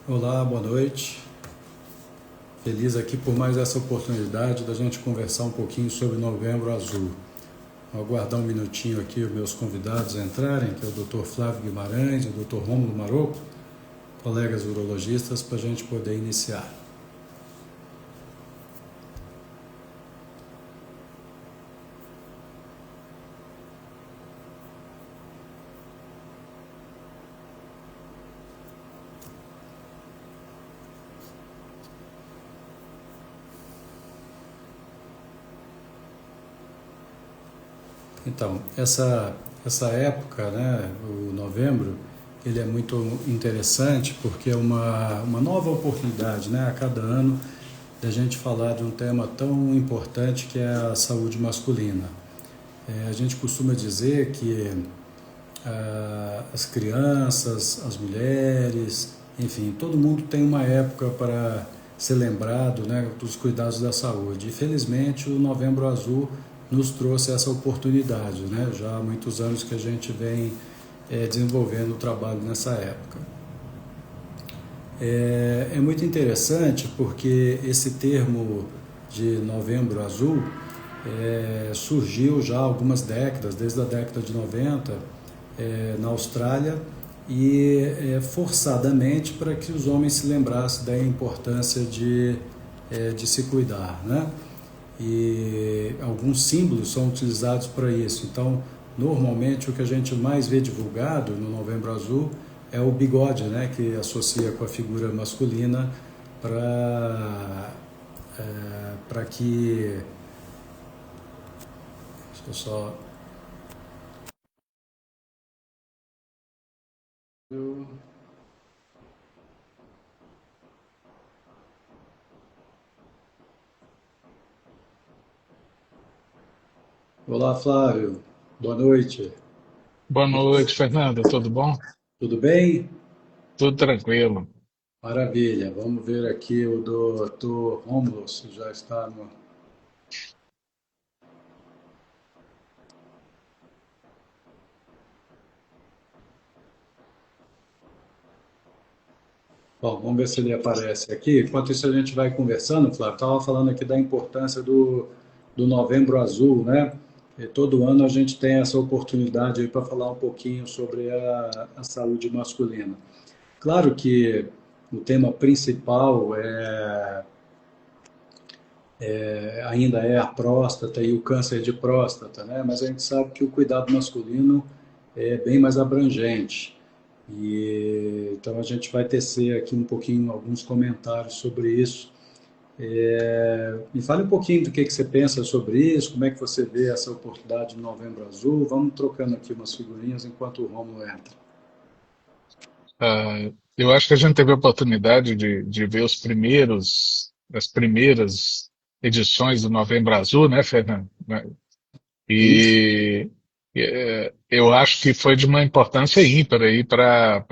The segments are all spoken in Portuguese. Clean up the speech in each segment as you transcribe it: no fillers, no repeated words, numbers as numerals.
Olá, boa noite. Feliz aqui por mais essa oportunidade da gente conversar um pouquinho sobre Novembro Azul. Vou aguardar um minutinho aqui os meus convidados a entrarem, que é o Dr. Flávio Guimarães e o Dr. Rômulo Maroco, colegas urologistas, para a gente poder iniciar. Então, essa época, né, o novembro, ele é muito interessante porque é uma nova oportunidade, né, a cada ano, da gente falar de um tema tão importante que é a saúde masculina. A gente costuma dizer que as crianças, as mulheres, enfim, todo mundo tem uma época para ser lembrado, né, dos cuidados da saúde. E felizmente o Novembro Azul nos trouxe essa oportunidade, né? Já há muitos anos que a gente vem desenvolvendo o trabalho nessa época. É muito interessante porque esse termo de Novembro Azul surgiu já há algumas décadas, desde a década de 90, na Austrália, e forçadamente para que os homens se lembrassem da importância de se cuidar, né? E alguns símbolos são utilizados para isso. Então, normalmente o que a gente mais vê divulgado no Novembro Azul é o bigode, né, que associa com a figura masculina para que. Deixa eu só. Olá, Flávio. Boa noite. Boa noite, Fernanda. Tudo bom? Tudo bem? Tudo tranquilo. Maravilha. Vamos ver aqui o doutor Rômulo, se já está no. Bom, vamos ver se ele aparece aqui. Enquanto isso, a gente vai conversando, Flávio. Estava falando aqui da importância do Novembro Azul, né? E todo ano a gente tem essa oportunidade aí para falar um pouquinho sobre a saúde masculina. Claro que o tema principal ainda é a próstata e o câncer de próstata, né? Mas a gente sabe que o cuidado masculino é bem mais abrangente. E então a gente vai tecer aqui um pouquinho alguns comentários sobre isso. Me fale um pouquinho do que você pensa sobre isso, como é que você vê essa oportunidade no Novembro Azul. Vamos trocando aqui umas figurinhas enquanto o Romulo entra. Eu acho que a gente teve a oportunidade de ver as primeiras edições do Novembro Azul, né, Fernanda? Isso. E eu acho que foi de uma importância ímpar aí para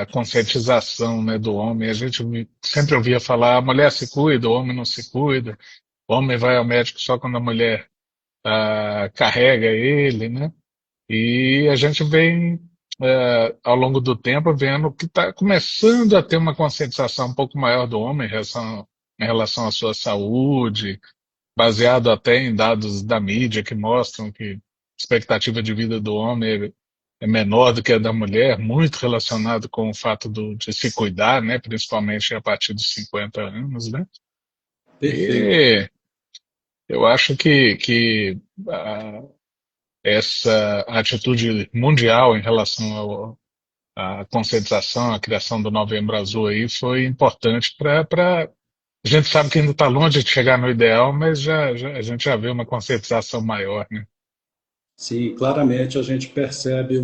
a conscientização, né, do homem. A gente sempre ouvia falar: a mulher se cuida, o homem não se cuida, o homem vai ao médico só quando a mulher carrega ele, né? E a gente vem, ao longo do tempo, vendo que está começando a ter uma conscientização um pouco maior do homem em relação à sua saúde, baseado até em dados da mídia que mostram que a expectativa de vida do homem é menor do que a da mulher, muito relacionado com o fato de se cuidar, né, principalmente a partir dos 50 anos, né? Perfeito. E eu acho que essa atitude mundial em relação à conscientização, à criação do Novembro Azul aí foi importante para. A gente sabe que ainda está longe de chegar no ideal, mas a gente já vê uma conscientização maior, né? Sim, claramente a gente percebe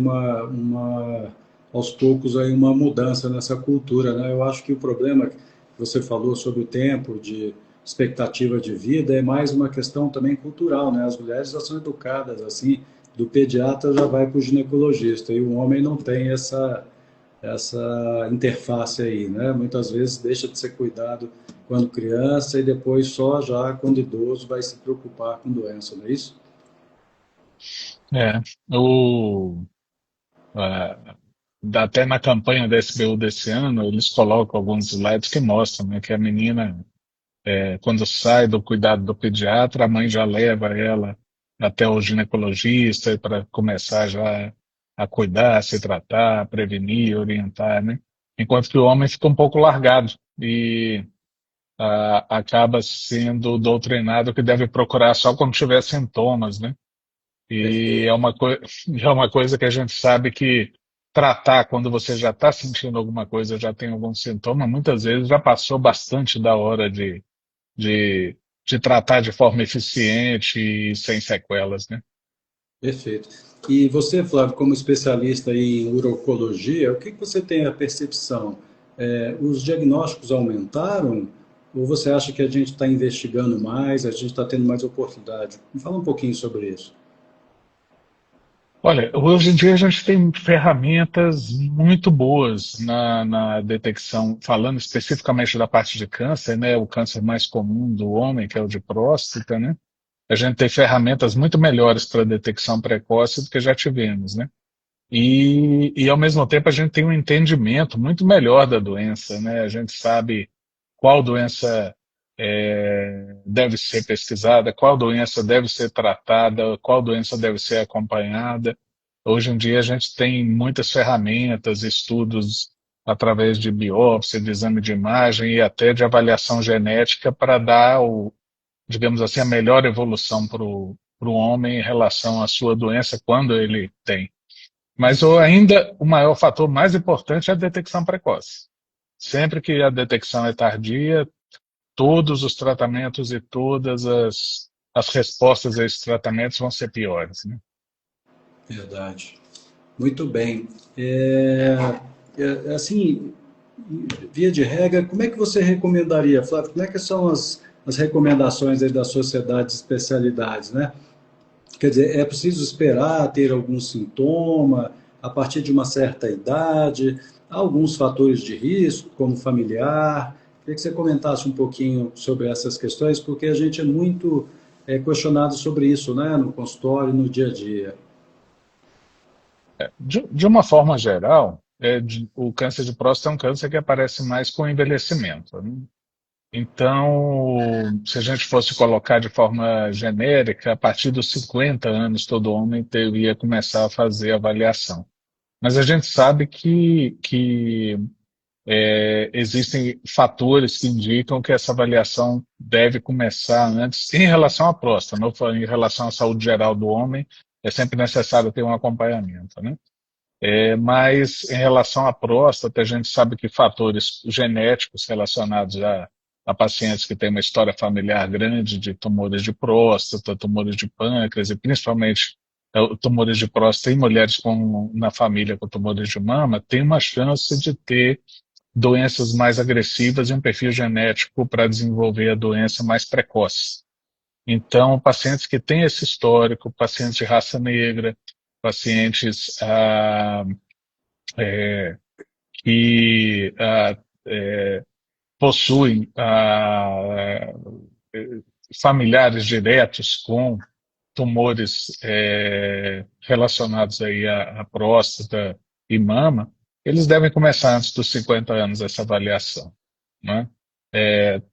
aos poucos aí uma mudança nessa cultura, né? Eu acho que o problema que você falou sobre o tempo de expectativa de vida é mais uma questão também cultural, né? As mulheres já são educadas assim, do pediatra já vai para o ginecologista e o homem não tem essa interface aí, né? Muitas vezes deixa de ser cuidado quando criança e depois só já quando idoso vai se preocupar com doença, não é isso? É, o, até na campanha da SBU desse ano, eles colocam alguns slides que mostram, né, que a menina, quando sai do cuidado do pediatra, a mãe já leva ela até o ginecologista para começar já a cuidar, se tratar, prevenir, orientar, né? Enquanto que o homem fica um pouco largado e acaba sendo doutrinado que deve procurar só quando tiver sintomas, né? E Perfeito. é uma coisa que a gente sabe que tratar quando você já está sentindo alguma coisa, já tem algum sintoma, muitas vezes já passou bastante da hora de, de tratar de forma eficiente e sem sequelas, né? Perfeito. E você, Flávio, como especialista em urologia, o que que você tem a percepção? Os diagnósticos aumentaram? Ou você acha que a gente está investigando mais, a gente está tendo mais oportunidade? Me fala um pouquinho sobre isso. Olha, hoje em dia a gente tem ferramentas muito boas na detecção, falando especificamente da parte de câncer, né? O câncer mais comum do homem, que é o de próstata, né? A gente tem ferramentas muito melhores para detecção precoce do que já tivemos, né? Ao mesmo tempo a gente tem um entendimento muito melhor da doença, né? A gente sabe qual doença deve ser pesquisada, qual doença deve ser tratada, qual doença deve ser acompanhada. Hoje em dia a gente tem muitas ferramentas, estudos através de biópsia, de exame de imagem e até de avaliação genética para dar digamos assim, a melhor evolução para o homem em relação à sua doença quando ele tem. Mas ainda o maior fator mais importante é a detecção precoce. Sempre que a detecção é tardia, todos os tratamentos e todas as respostas a esses tratamentos vão ser piores, né? Verdade. Muito bem. Assim, via de regra, como é que você recomendaria, Flávio? Como é que são as recomendações aí das sociedades de especialidades, né? Quer dizer, é preciso esperar ter algum sintoma a partir de uma certa idade, há alguns fatores de risco, como familiar. Queria que você comentasse um pouquinho sobre essas questões, porque a gente é muito questionado sobre isso, né, no consultório, no dia a dia. De uma forma geral, o câncer de próstata é um câncer que aparece mais com o envelhecimento, né? Então, se a gente fosse colocar de forma genérica, a partir dos 50 anos, todo homem teria que começar a fazer avaliação. Mas a gente sabe que existem fatores que indicam que essa avaliação deve começar antes, em relação à próstata, não em relação à saúde geral do homem, é sempre necessário ter um acompanhamento, né? Mas em relação à próstata, a gente sabe que fatores genéticos relacionados a pacientes que têm uma história familiar grande de tumores de próstata, tumores de pâncreas e principalmente tumores de próstata em mulheres na família com tumores de mama, tem uma chance de ter doenças mais agressivas e um perfil genético para desenvolver a doença mais precoce. Então, pacientes que têm esse histórico, pacientes de raça negra, pacientes que possuem familiares diretos com tumores relacionados aí à próstata e mama, eles devem começar antes dos 50 anos essa avaliação, né?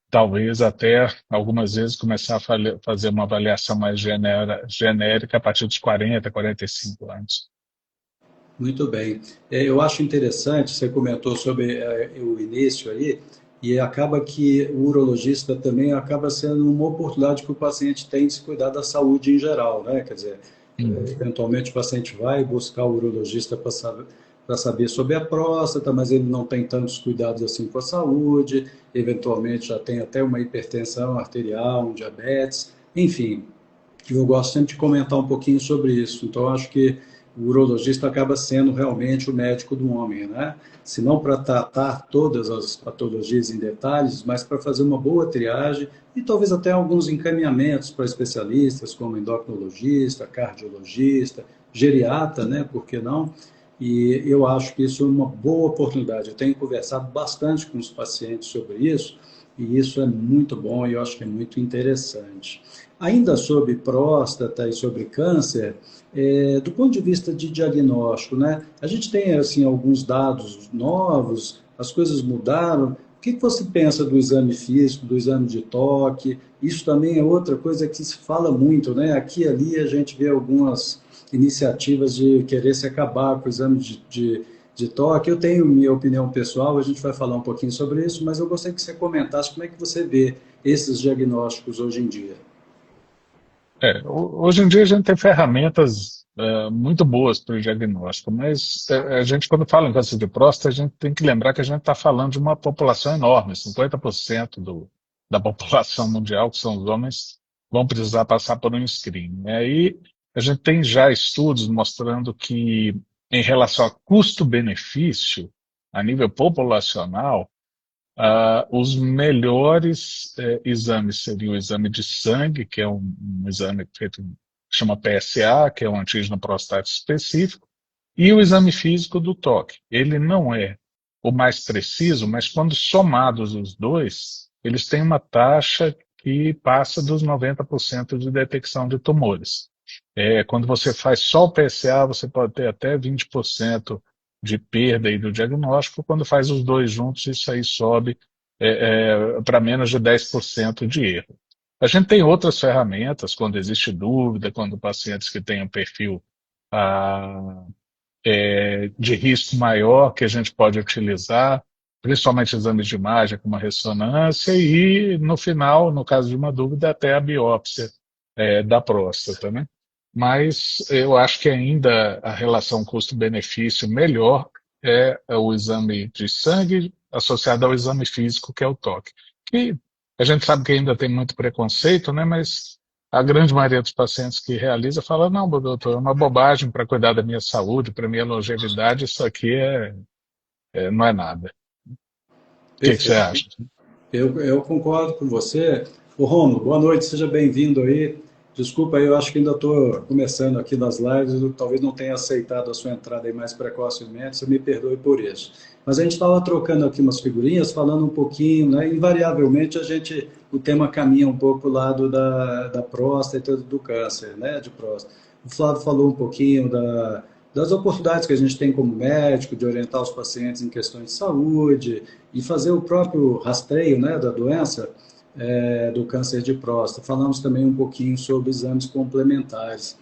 Talvez até algumas vezes começar a fazer uma avaliação mais genérica a partir dos 40, 45 anos. Muito bem. Eu acho interessante, você comentou sobre o início aí, e acaba que o urologista também acaba sendo uma oportunidade que o paciente tem de se cuidar da saúde em geral, né? Quer dizer, Uhum. eventualmente o paciente vai buscar o urologista para saber sobre a próstata, mas ele não tem tantos cuidados assim com a saúde, eventualmente já tem até uma hipertensão arterial, um diabetes, enfim, eu gosto sempre de comentar um pouquinho sobre isso. Então, eu acho que o urologista acaba sendo realmente o médico do homem, né? Se não para tratar todas as patologias em detalhes, mas para fazer uma boa triagem e talvez até alguns encaminhamentos para especialistas como endocrinologista, cardiologista, geriatra, né? Por que não? E eu acho que isso é uma boa oportunidade. Eu tenho conversado bastante com os pacientes sobre isso, e isso é muito bom e eu acho que é muito interessante. Ainda sobre próstata e sobre câncer, do ponto de vista de diagnóstico, né? A gente tem assim alguns dados novos, as coisas mudaram. O que você pensa do exame físico, do exame de toque? Isso também é outra coisa que se fala muito, né? Aqui e ali a gente vê algumas iniciativas de querer se acabar com o exame de toque. Eu tenho minha opinião pessoal, a gente vai falar um pouquinho sobre isso, mas eu gostaria que você comentasse como é que você vê esses diagnósticos hoje em dia. Hoje em dia a gente tem ferramentas muito boas para o diagnóstico, mas a gente, quando fala em câncer de próstata, a gente tem que lembrar que a gente está falando de uma população enorme, 50% da população mundial, que são os homens, vão precisar passar por um screening. E aí a gente tem já estudos mostrando que, em relação a custo-benefício, a nível populacional, os melhores exames seriam o exame de sangue, que é um exame feito, chama PSA, que é um antígeno prostático específico, e o exame físico do toque. Ele não é o mais preciso, mas quando somados os dois, eles têm uma taxa que passa dos 90% de detecção de tumores. Quando você faz só o PSA, você pode ter até 20% de perda aí do diagnóstico. Quando faz os dois juntos, isso aí sobe para menos de 10% de erro. A gente tem outras ferramentas, quando existe dúvida, quando pacientes que têm um perfil ah, de risco maior que a gente pode utilizar, principalmente exames de imagem como a ressonância e, no final, no caso de uma dúvida, até a biópsia da próstata, né? Mas eu acho que ainda a relação custo-benefício melhor é o exame de sangue associado ao exame físico, que é o toque. Que a gente sabe que ainda tem muito preconceito, né? Mas a grande maioria dos pacientes que realiza fala, não, doutor, é uma bobagem para cuidar da minha saúde, para minha longevidade, isso aqui não é nada. O que você Perfeito. acha? Eu concordo com você. O Romulo, boa noite, seja bem-vindo aí. Desculpa aí, eu acho que ainda estou começando aqui nas lives, eu talvez não tenha aceitado a sua entrada aí mais precocemente, você me perdoe por isso. Mas a gente estava trocando aqui umas figurinhas, falando um pouquinho, né? Invariavelmente o tema caminha um pouco para o lado da próstata e do câncer, né? De próstata. O Flávio falou um pouquinho das oportunidades que a gente tem como médico de orientar os pacientes em questões de saúde e fazer o próprio rastreio, né, da doença, do câncer de próstata. Falamos também um pouquinho sobre exames complementares.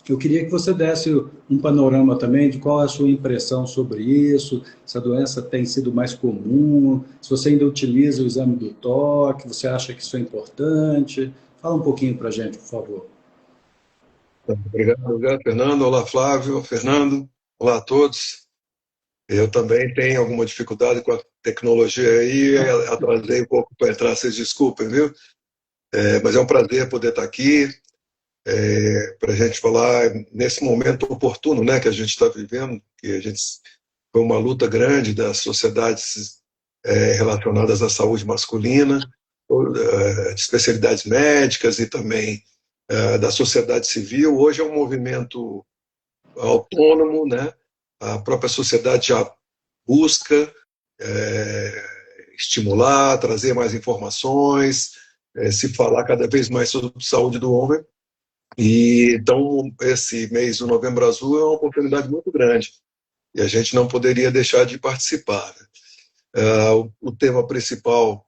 Eu queria que você desse um panorama também de qual é a sua impressão sobre isso, se a doença tem sido mais comum, se você ainda utiliza o exame do toque, você acha que isso é importante. Fala um pouquinho para a gente, por favor. Obrigado, Fernando. Olá, Flávio, Fernando. Olá a todos. Eu também tenho alguma dificuldade com a tecnologia aí, atrasei um pouco para entrar, vocês desculpem, viu? Mas é um prazer poder estar aqui, para a gente falar nesse momento oportuno, né, que a gente está vivendo, que a gente foi uma luta grande das sociedades relacionadas à saúde masculina, de especialidades médicas e também da sociedade civil. Hoje é um movimento autônomo, né? A própria sociedade já busca estimular, trazer mais informações, se falar cada vez mais sobre saúde do homem. E então esse mês do Novembro Azul é uma oportunidade muito grande e a gente não poderia deixar de participar, né? O tema principal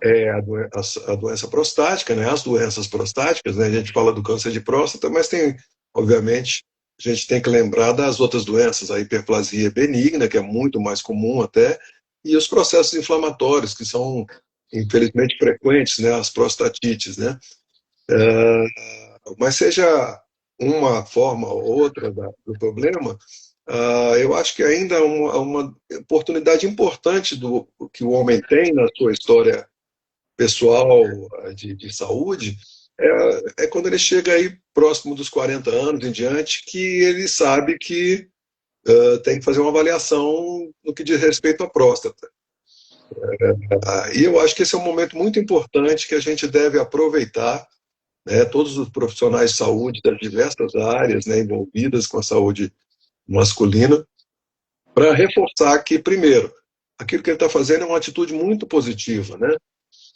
é a doença prostática, né? As doenças prostáticas, né? A gente fala do câncer de próstata, mas tem, obviamente, a gente tem que lembrar das outras doenças, a hiperplasia benigna, que é muito mais comum até, e os processos inflamatórios, que são, infelizmente, frequentes, né? As prostatites, né? Mas seja uma forma ou outra do problema, eu acho que ainda é uma oportunidade importante que o homem tem na sua história pessoal de saúde, quando ele chega aí próximo dos 40 anos em diante, que ele sabe que tem que fazer uma avaliação no que diz respeito à próstata. E eu acho que esse é um momento muito importante que a gente deve aproveitar, né, todos os profissionais de saúde das diversas áreas, né, envolvidas com a saúde masculina, para reforçar que, primeiro, aquilo que ele está fazendo é uma atitude muito positiva, né?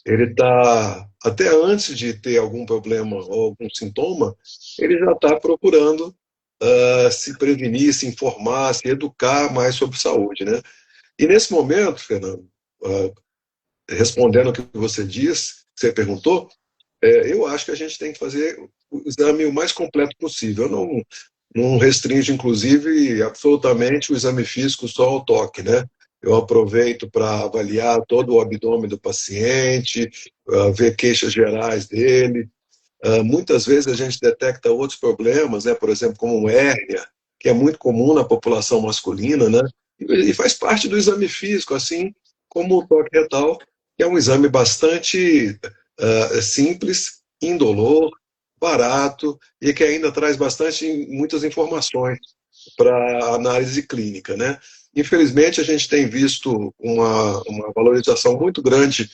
ele está, até antes de ter algum problema ou algum sintoma, ele já está procurando se prevenir, se informar, se educar mais sobre saúde, né? E nesse momento, Fernando, respondendo o que você disse, que você perguntou, eu acho que a gente tem que fazer o exame o mais completo possível. Eu não restringe, inclusive, absolutamente o exame físico só ao toque, né? Eu aproveito para avaliar todo o abdômen do paciente, ver queixas gerais dele. Muitas vezes a gente detecta outros problemas, né? Por exemplo, como uma hérnia, que é muito comum na população masculina, né? E faz parte do exame físico, assim como o toque retal, que é um exame bastante simples, indolor, barato e que ainda traz muitas informações para análise clínica, né? Infelizmente, a gente tem visto uma valorização muito grande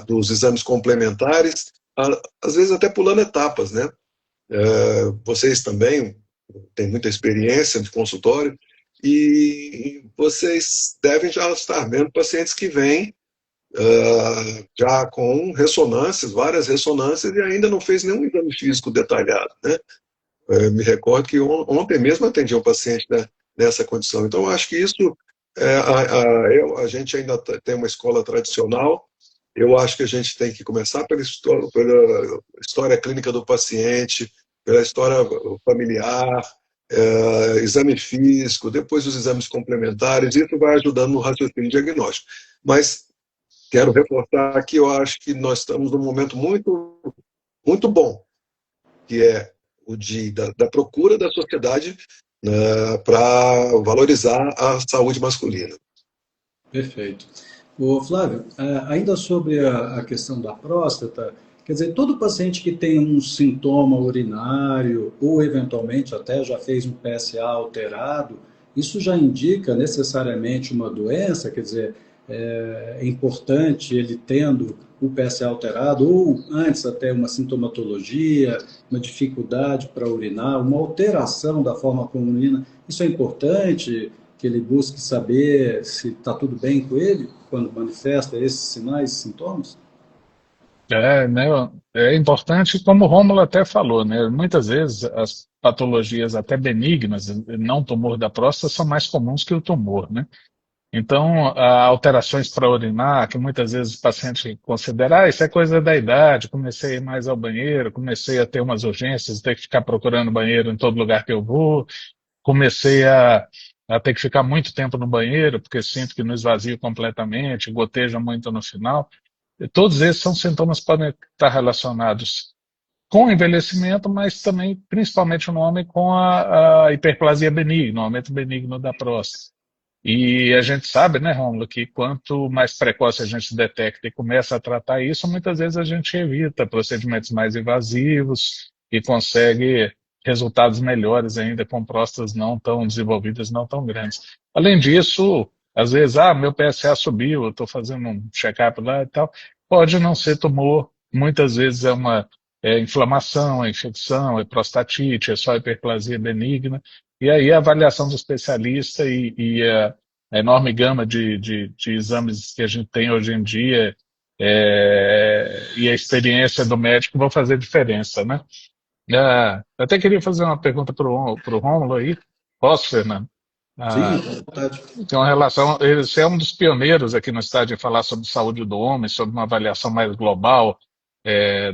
dos exames complementares, às vezes até pulando etapas, né? Vocês também têm muita experiência de consultório e vocês devem já estar vendo pacientes que vêm já com ressonâncias, várias ressonâncias, e ainda não fez nenhum exame físico detalhado, né? Me recordo que ontem mesmo atendi um paciente, né, nessa condição. Então, eu acho que isso, a gente ainda tem uma escola tradicional. Eu acho que a gente tem que começar pela história clínica do paciente, pela história familiar, exame físico, depois os exames complementares. Isso vai ajudando no raciocínio diagnóstico. Mas quero reforçar que eu acho que nós estamos num momento muito, muito bom, que é da procura da sociedade, para valorizar a saúde masculina. Perfeito. O Flávio, ainda sobre a questão da próstata, quer dizer, todo paciente que tem um sintoma urinário ou eventualmente até já fez um PSA alterado, isso já indica necessariamente uma doença, quer dizer, é importante ele tendo o PSA alterado ou antes até uma sintomatologia, uma dificuldade para urinar, uma alteração da forma como urina, isso é importante que ele busque saber se está tudo bem com ele quando manifesta esses sinais e sintomas? Né, é importante, como o Rômulo até falou, né? Muitas vezes as patologias até benignas, não tumor da próstata, são mais comuns que o tumor, né? Então, alterações para urinar, que muitas vezes o paciente considera, isso é coisa da idade, comecei a ir mais ao banheiro, comecei a ter umas urgências, ter que ficar procurando banheiro em todo lugar que eu vou, comecei a ter que ficar muito tempo no banheiro, porque sinto que não esvazio completamente, goteja muito no final. E todos esses são sintomas que podem estar relacionados com o envelhecimento, mas também, principalmente no homem, com a hiperplasia benigna, o aumento benigno da próstata. E a gente sabe, né, Rômulo, que quanto mais precoce a gente detecta e começa a tratar isso, muitas vezes a gente evita procedimentos mais invasivos e consegue resultados melhores ainda com próstatas não tão desenvolvidas, não tão grandes. Além disso, às vezes, meu PSA subiu, eu estou fazendo um check-up lá e tal, pode não ser tumor, muitas vezes é uma inflamação, é infecção, é prostatite, é só hiperplasia benigna, e aí a avaliação do especialista e a enorme gama de exames que a gente tem hoje em dia e a experiência do médico vão fazer diferença, né? Eu até queria fazer uma pergunta para o Rômulo aí. Posso, Fernando? Sim, Ah, à vontade. tem uma relação, você é um dos pioneiros aqui no estado em falar sobre saúde do homem, sobre uma avaliação mais global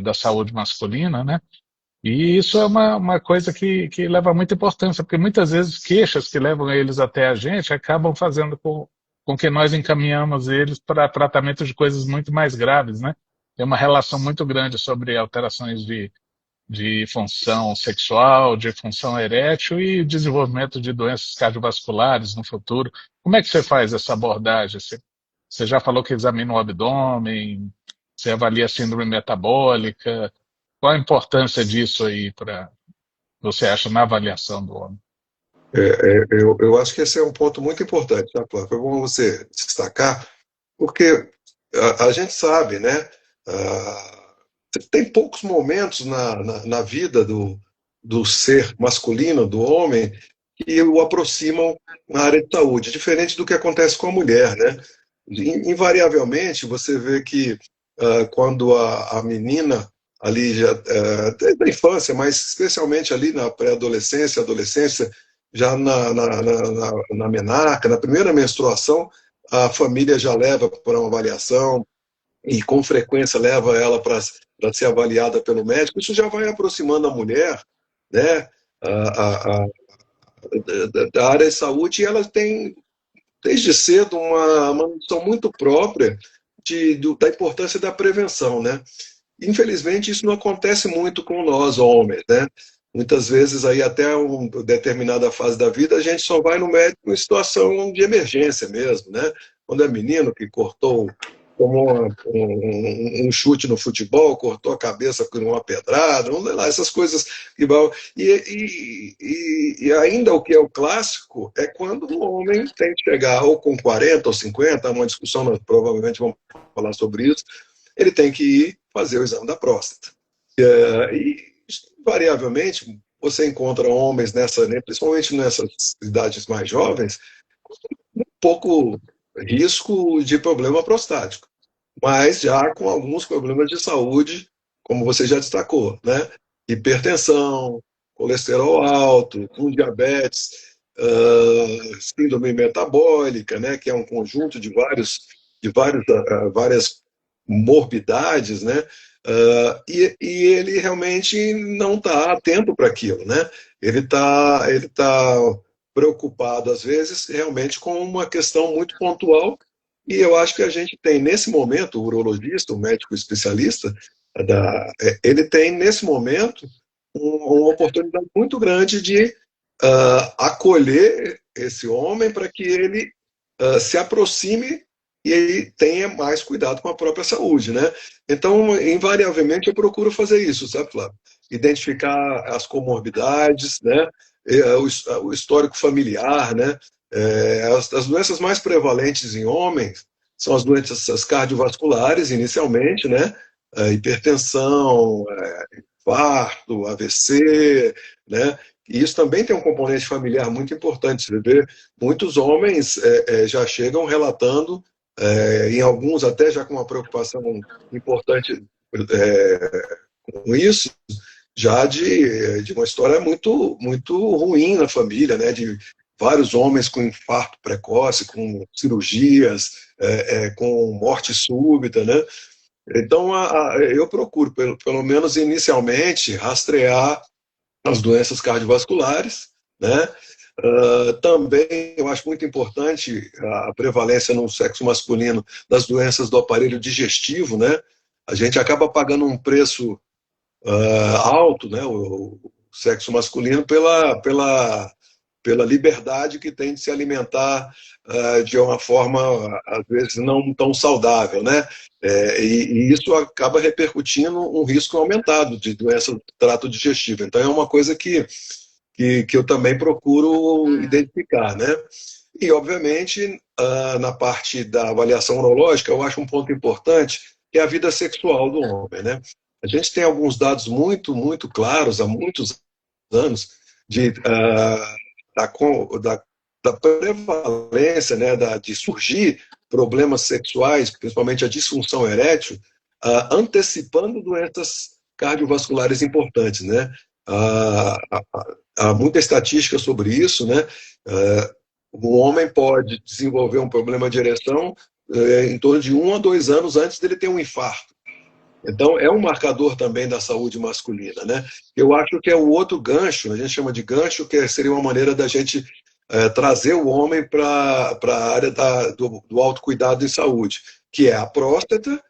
da saúde masculina, né? E isso é uma coisa que leva muita importância, porque muitas vezes queixas que levam eles até a gente acabam fazendo com que nós encaminhamos eles para tratamento de coisas muito mais graves, né? Tem uma relação muito grande sobre alterações de função sexual, de função erétil e desenvolvimento de doenças cardiovasculares no futuro. Como é que você faz essa abordagem? Você já falou que examina o abdômen, você avalia a síndrome metabólica. Qual a importância disso aí para você acha na avaliação do homem? Eu acho que esse é um ponto muito importante, tá, Flávio? Foi bom você destacar, porque a gente sabe, né? Tem poucos momentos na vida do ser masculino, do homem, que o aproximam na área de saúde, diferente do que acontece com a mulher, né? Invariavelmente, você vê que quando a menina, ali já, desde a infância, mas especialmente ali na pré-adolescência, adolescência, já na menarca, na primeira menstruação, a família já leva para uma avaliação e com frequência leva ela para ser avaliada pelo médico. Isso já vai aproximando a mulher, né, a, a, da área de saúde, e ela tem desde cedo uma noção muito própria da importância da prevenção, né? Infelizmente, isso não acontece muito com nós, homens, né? Muitas vezes, aí até uma determinada fase da vida, a gente só vai no médico em situação de emergência mesmo, né? Quando é menino que tomou um chute no futebol, cortou a cabeça por uma pedrada, não sei lá, essas coisas. E ainda o que é o clássico é quando o homem tem que chegar ou com 40 ou 50, uma discussão, nós provavelmente vamos falar sobre isso, ele tem que ir fazer o exame da próstata. E, variavelmente, você encontra homens principalmente nessas idades mais jovens, com pouco risco de problema prostático, mas já com alguns problemas de saúde, como você já destacou, né? Hipertensão, colesterol alto, com diabetes, síndrome metabólica, né? Que é um conjunto de várias morbidades, né? E ele realmente não está atento para aquilo, né? Ele tá preocupado, às vezes, realmente com uma questão muito pontual, e eu acho que a gente tem, nesse momento, o urologista, o médico especialista, ele tem, nesse momento, uma oportunidade muito grande de acolher esse homem para que ele se aproxime e ele tenha mais cuidado com a própria saúde, né? Então, invariavelmente, eu procuro fazer isso, sabe, Flávio? Identificar as comorbidades, né? O histórico familiar, né? As doenças mais prevalentes em homens são as doenças cardiovasculares, inicialmente, né? Hipertensão, infarto, AVC, né? E isso também tem um componente familiar muito importante. Você vê, muitos homens já chegam relatando, em alguns até já com uma preocupação importante com isso, já de uma história muito, muito ruim na família, né? De vários homens com infarto precoce, com cirurgias, com morte súbita, né? Então, eu procuro, pelo menos inicialmente, rastrear as doenças cardiovasculares, né? Também eu acho muito importante a prevalência no sexo masculino das doenças do aparelho digestivo, né? A gente acaba pagando um preço alto, né? O sexo masculino pela liberdade que tem de se alimentar de uma forma, às vezes, não tão saudável, né? E isso acaba repercutindo um risco aumentado de doença do trato digestivo. Então, é uma coisa que eu também procuro identificar, né? E, obviamente, na parte da avaliação urológica, eu acho um ponto importante, que é a vida sexual do homem, né? A gente tem alguns dados muito, muito claros, há muitos anos, da prevalência, né, de surgir problemas sexuais, principalmente a disfunção erétil, antecipando doenças cardiovasculares importantes, né? Há muita estatística sobre isso, né? O homem pode desenvolver um problema de ereção em torno de 1 a 2 anos antes dele ter um infarto. Então, é um marcador também da saúde masculina, né? Eu acho que é o outro gancho, a gente chama de gancho, que seria uma maneira da gente trazer o homem para a área do autocuidado em saúde, que é a próstata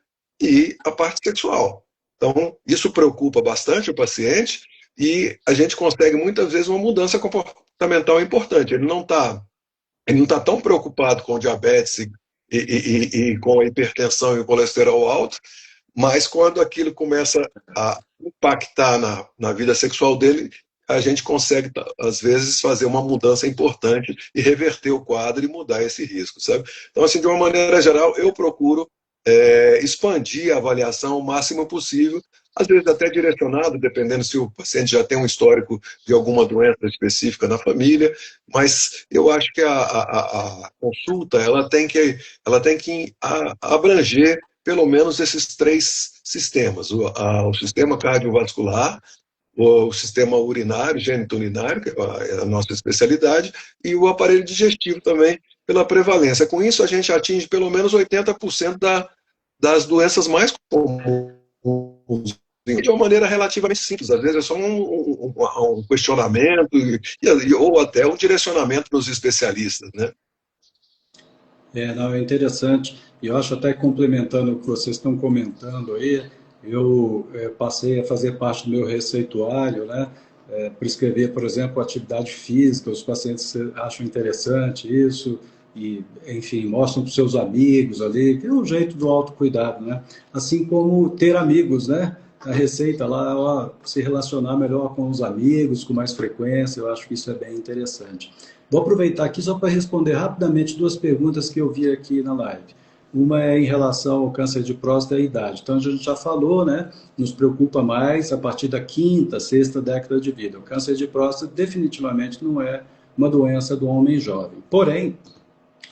e a parte sexual. Então, isso preocupa bastante o paciente e a gente consegue muitas vezes uma mudança comportamental importante. Ele não está tão preocupado com o diabetes e com a hipertensão e o colesterol alto, mas quando aquilo começa a impactar na vida sexual dele, a gente consegue, às vezes, fazer uma mudança importante e reverter o quadro e mudar esse risco, sabe? Então, assim, de uma maneira geral, eu procuro expandir a avaliação o máximo possível, às vezes até direcionado, dependendo se o paciente já tem um histórico de alguma doença específica na família, mas eu acho que a consulta ela tem que abranger pelo menos esses três sistemas: o sistema cardiovascular, o sistema urinário, genito-urinário, que é a nossa especialidade, e o aparelho digestivo também, pela prevalência. Com isso, a gente atinge pelo menos 80% das doenças mais comuns, de uma maneira relativamente simples. Às vezes é só um questionamento ou até um direcionamento nos especialistas, né? Não, é interessante. E eu acho até complementando o que vocês estão comentando aí, eu passei a fazer parte do meu receituário, né? Prescrever, por exemplo, atividade física, os pacientes acham interessante isso, e, enfim, mostram para os seus amigos ali, que é um jeito do autocuidado, né? Assim como ter amigos, né? A receita lá, ó, se relacionar melhor com os amigos, com mais frequência, eu acho que isso é bem interessante. Vou aproveitar aqui só para responder rapidamente duas perguntas que eu vi aqui na live. Uma é em relação ao câncer de próstata e a idade. Então, a gente já falou, né? Nos preocupa mais a partir da quinta, sexta década de vida. O câncer de próstata definitivamente não é uma doença do homem jovem. Porém,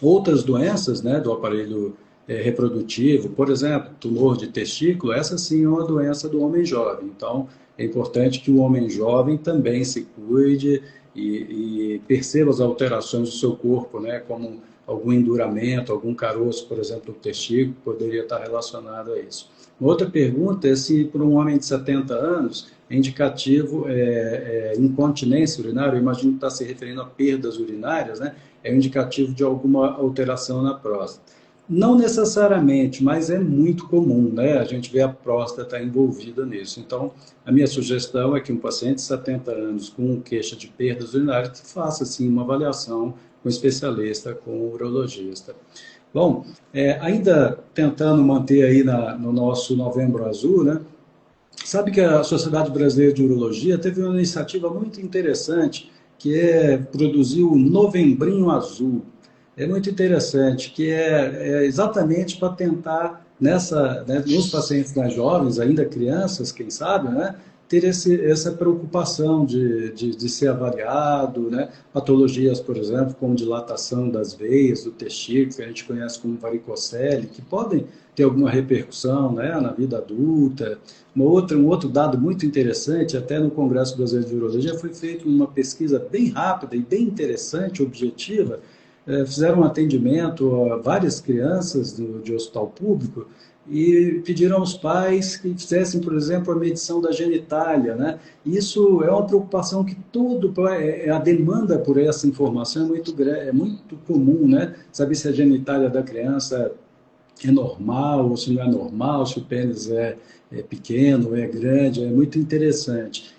outras doenças, né, do aparelho reprodutivo, por exemplo, tumor de testículo, essa sim é uma doença do homem jovem. Então, é importante que o homem jovem também se cuide e perceba as alterações do seu corpo, né, como algum enduramento, algum caroço, por exemplo, do testículo, poderia estar relacionado a isso. Uma outra pergunta é se para um homem de 70 anos é indicativo incontinência urinária, eu imagino que está se referindo a perdas urinárias, né? É um indicativo de alguma alteração na próstata. Não necessariamente, mas é muito comum, né? A gente vê a próstata envolvida nisso. Então, a minha sugestão é que um paciente de 70 anos com queixa de perdas urinárias faça, sim, uma avaliação com especialista, com urologista. Bom, ainda tentando manter aí no nosso Novembro Azul, né? Sabe que a Sociedade Brasileira de Urologia teve uma iniciativa muito interessante, que é produzir o Novembrinho Azul. É muito interessante, que é exatamente para tentar, nos pacientes mais jovens, ainda crianças, quem sabe, né, ter essa preocupação de ser avaliado, né, patologias, por exemplo, como dilatação das veias, do testículo, que a gente conhece como varicocele, que podem ter alguma repercussão, né, na vida adulta. Um outro dado muito interessante, até no Congresso Brasileiro de Urologia, foi feita uma pesquisa bem rápida e bem interessante, objetiva. Fizeram um atendimento a várias crianças de hospital público e pediram aos pais que fizessem, por exemplo, a medição da genitália, né? Isso é uma preocupação que a demanda por essa informação é muito comum, né? Saber se a genitália da criança é normal ou se não é normal, se o pênis é pequeno, é grande, é muito interessante.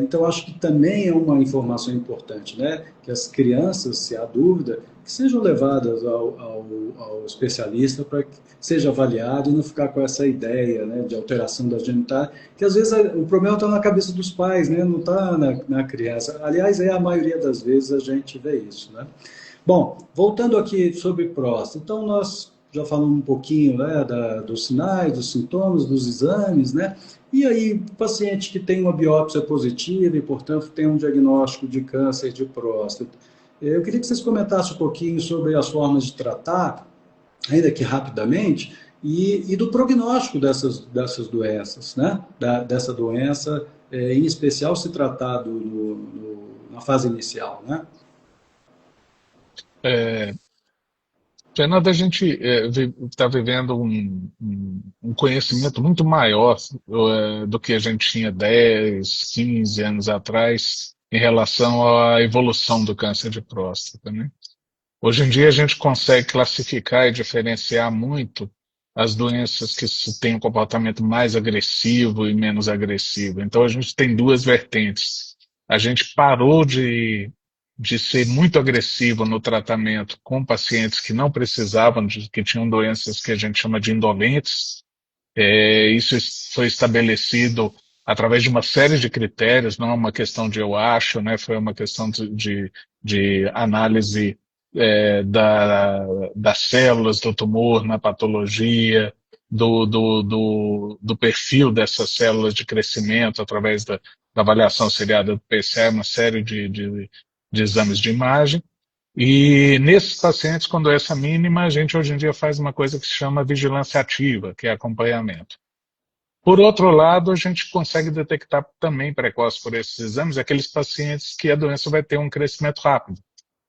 Então, acho que também é uma informação importante, né? Que as crianças, se há dúvida, que sejam levadas ao especialista para que seja avaliado e não ficar com essa ideia, né, de alteração da genitália, que às vezes o problema está na cabeça dos pais, né? Não está na criança. Aliás, a maioria das vezes a gente vê isso, né? Bom, voltando aqui sobre próstata, então nós já falamos um pouquinho, né, dos sinais, dos sintomas, dos exames, né? E aí, o paciente que tem uma biópsia positiva e, portanto, tem um diagnóstico de câncer de próstata, eu queria que vocês comentassem um pouquinho sobre as formas de tratar, ainda que rapidamente, e do prognóstico dessas doenças, né? Dessa doença, em especial se tratado na fase inicial, né? Fernando, a gente está vivendo um conhecimento muito maior do que a gente tinha 10, 15 anos atrás em relação à evolução do câncer de próstata, né? Hoje em dia a gente consegue classificar e diferenciar muito as doenças que têm um comportamento mais agressivo e menos agressivo. Então a gente tem duas vertentes. A gente parou de ser muito agressivo no tratamento com pacientes que não precisavam, que tinham doenças que a gente chama de indolentes. Isso foi estabelecido através de uma série de critérios, não é uma questão de eu acho, né? Foi uma questão de análise das células do tumor na patologia, do perfil dessas células de crescimento através da avaliação seriada do PSA, uma série de exames de imagem. E nesses pacientes com doença mínima, a gente hoje em dia faz uma coisa que se chama vigilância ativa, que é acompanhamento. Por outro lado, a gente consegue detectar também precoce por esses exames aqueles pacientes que a doença vai ter um crescimento rápido.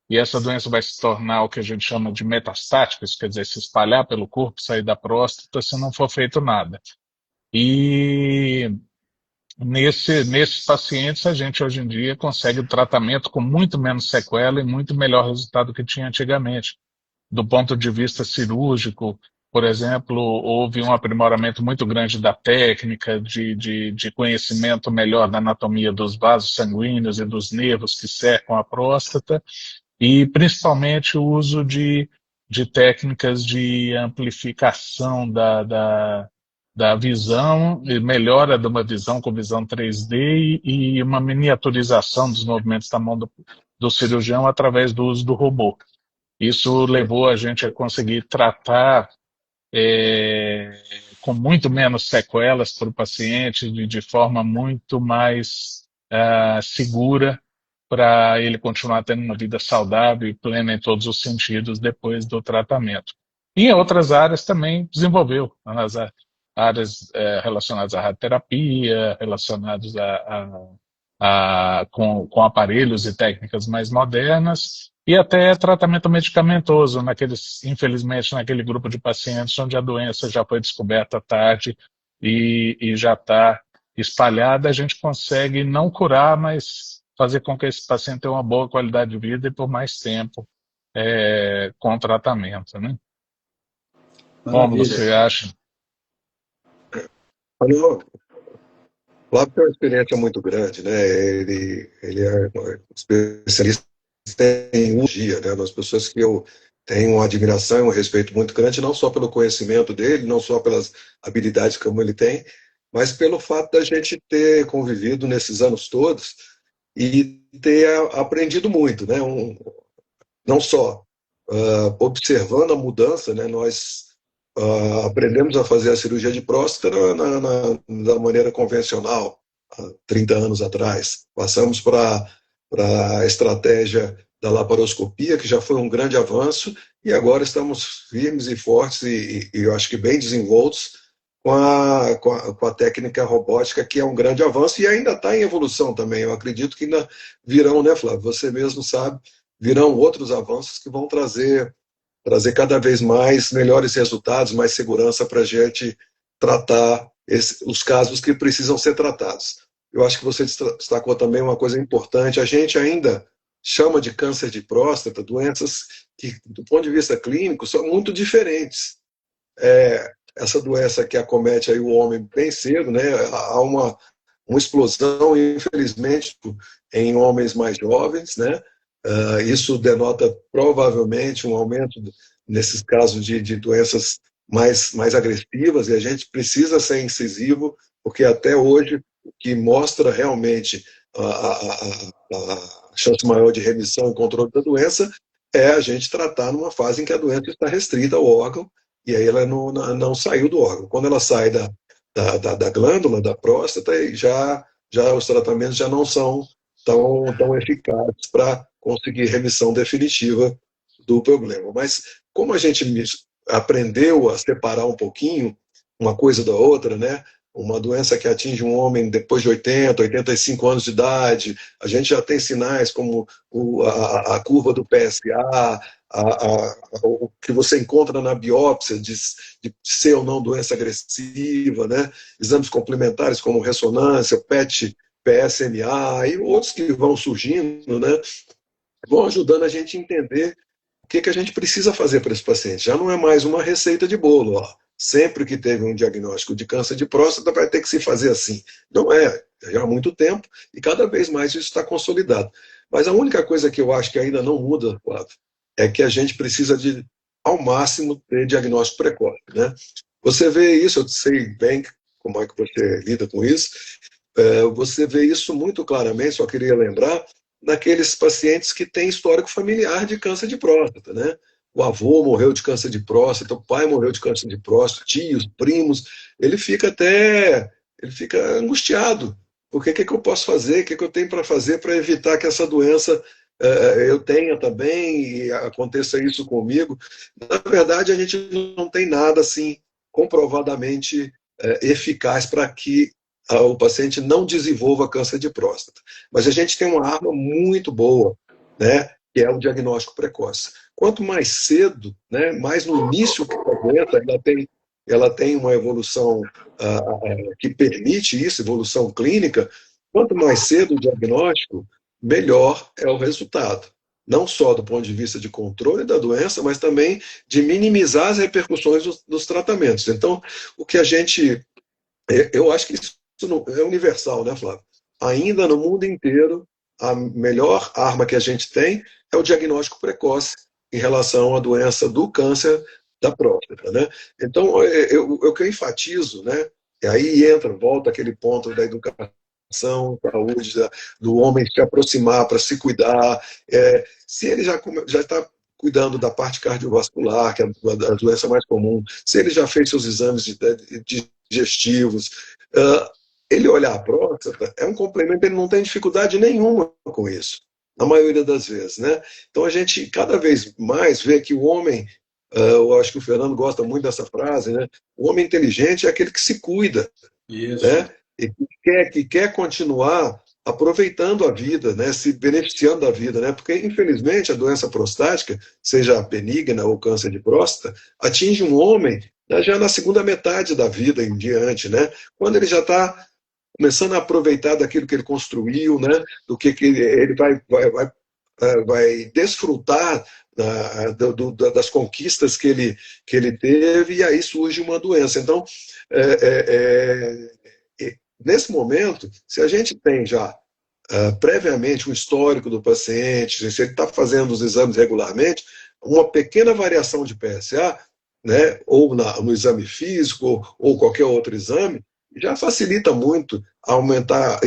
E essa doença vai se tornar o que a gente chama de metastática, isso quer dizer, se espalhar pelo corpo, sair da próstata, se não for feito nada. E nesses pacientes, a gente hoje em dia consegue o tratamento com muito menos sequela e muito melhor resultado do que tinha antigamente. Do ponto de vista cirúrgico, por exemplo, houve um aprimoramento muito grande da técnica, de conhecimento melhor da anatomia dos vasos sanguíneos e dos nervos que cercam a próstata, e principalmente o uso de técnicas de amplificação da visão, e melhora de uma visão com visão 3D e uma miniaturização dos movimentos da mão do cirurgião através do uso do robô. Isso levou a gente a conseguir tratar com muito menos sequelas para o paciente, de forma muito mais segura, para ele continuar tendo uma vida saudável e plena em todos os sentidos depois do tratamento. E em outras áreas também desenvolveu, nas áreas relacionadas à radioterapia, relacionadas com aparelhos e técnicas mais modernas, e até tratamento medicamentoso, infelizmente, naquele grupo de pacientes onde a doença já foi descoberta tarde e já está espalhada, a gente consegue não curar, mas fazer com que esse paciente tenha uma boa qualidade de vida e por mais tempo com tratamento, né? Como Maravilha. você acha? Olha, o Flávio tem uma experiência muito grande, né? Ele é um especialista em urologia, né? Das pessoas que eu tenho uma admiração e um respeito muito grande, não só pelo conhecimento dele, não só pelas habilidades como ele tem, mas pelo fato da gente ter convivido nesses anos todos e ter aprendido muito, né? Não só observando a mudança, né? Nós aprendemos a fazer a cirurgia de próstata da maneira convencional, há 30 anos atrás. Passamos para a estratégia da laparoscopia, que já foi um grande avanço, e agora estamos firmes e fortes e eu acho que bem desenvoltos com a técnica robótica, que é um grande avanço e ainda está em evolução também. Eu acredito que ainda virão, né, Flávio? Você mesmo sabe, virão outros avanços que vão trazer cada vez mais melhores resultados, mais segurança para a gente tratar os casos que precisam ser tratados. Eu acho que você destacou também uma coisa importante. A gente ainda chama de câncer de próstata doenças que, do ponto de vista clínico, são muito diferentes. Essa doença que acomete aí o homem bem cedo, né? Há uma explosão, infelizmente, em homens mais jovens, né? Isso denota provavelmente um aumento nesses casos de doenças mais agressivas, e a gente precisa ser incisivo, porque até hoje o que mostra realmente a chance maior de remissão e controle da doença é a gente tratar numa fase em que a doença está restrita ao órgão, e aí ela não saiu do órgão. Quando ela sai da glândula, da próstata, já os tratamentos já não são tão eficazes para conseguir remissão definitiva do problema. Mas como a gente aprendeu a separar um pouquinho uma coisa da outra, né? Uma doença que atinge um homem depois de 80, 85 anos de idade, a gente já tem sinais como a curva do PSA, o que você encontra na biópsia de ser ou não doença agressiva, né? Exames complementares como ressonância, PET, PSMA e outros que vão surgindo, né? Vão ajudando a gente a entender o que a gente precisa fazer para esse paciente. Já não é mais uma receita de bolo, ó. Sempre que teve um diagnóstico de câncer de próstata vai ter que se fazer assim. Não é, já há muito tempo e cada vez mais isso está consolidado. Mas a única coisa que eu acho que ainda não muda, Flávio, é que a gente precisa ao máximo, ter diagnóstico precoce, né? Você vê isso, eu sei bem como é que você lida com isso, você vê isso muito claramente, só queria lembrar, naqueles pacientes que têm histórico familiar de câncer de próstata, né? O avô morreu de câncer de próstata, o pai morreu de câncer de próstata, tios, primos, ele fica angustiado, porque o que eu posso fazer, o que eu tenho para fazer para evitar que essa doença eu tenha também e aconteça isso comigo. Na verdade, a gente não tem nada assim comprovadamente eficaz para que o paciente não desenvolva câncer de próstata. Mas a gente tem uma arma muito boa, né, que é o diagnóstico precoce. Quanto mais cedo, né, mais no início que a doença, ela tem uma evolução que permite isso, evolução clínica, quanto mais cedo o diagnóstico, melhor é o resultado. Não só do ponto de vista de controle da doença, mas também de minimizar as repercussões dos tratamentos. Então, o que a gente. Eu acho que isso é universal, né, Flávio? Ainda no mundo inteiro, a melhor arma que a gente tem é o diagnóstico precoce em relação à doença do câncer da próstata, né? Então, o que eu enfatizo, né? E aí volta aquele ponto da educação, saúde, do homem se aproximar para se cuidar. Se ele já está cuidando da parte cardiovascular, que é a doença mais comum, se ele já fez seus exames digestivos, ele olhar a próstata é um complemento, ele não tem dificuldade nenhuma com isso, na maioria das vezes, né? Então a gente cada vez mais vê que o homem, eu acho que o Fernando gosta muito dessa frase, né? O homem inteligente é aquele que se cuida, Isso. né? E que quer continuar aproveitando a vida, né? Se beneficiando da vida, né? Porque infelizmente a doença prostática, seja benigna ou câncer de próstata, atinge um homem, né, já na segunda metade da vida em diante, né? Quando ele já está começando a aproveitar daquilo que ele construiu, né? Do que ele vai desfrutar das conquistas que ele teve, e aí surge uma doença. Então, nesse momento, se a gente tem já previamente um histórico do paciente, se ele está fazendo os exames regularmente, uma pequena variação de PSA, né, ou no exame físico, ou qualquer outro exame, já facilita muito aumenta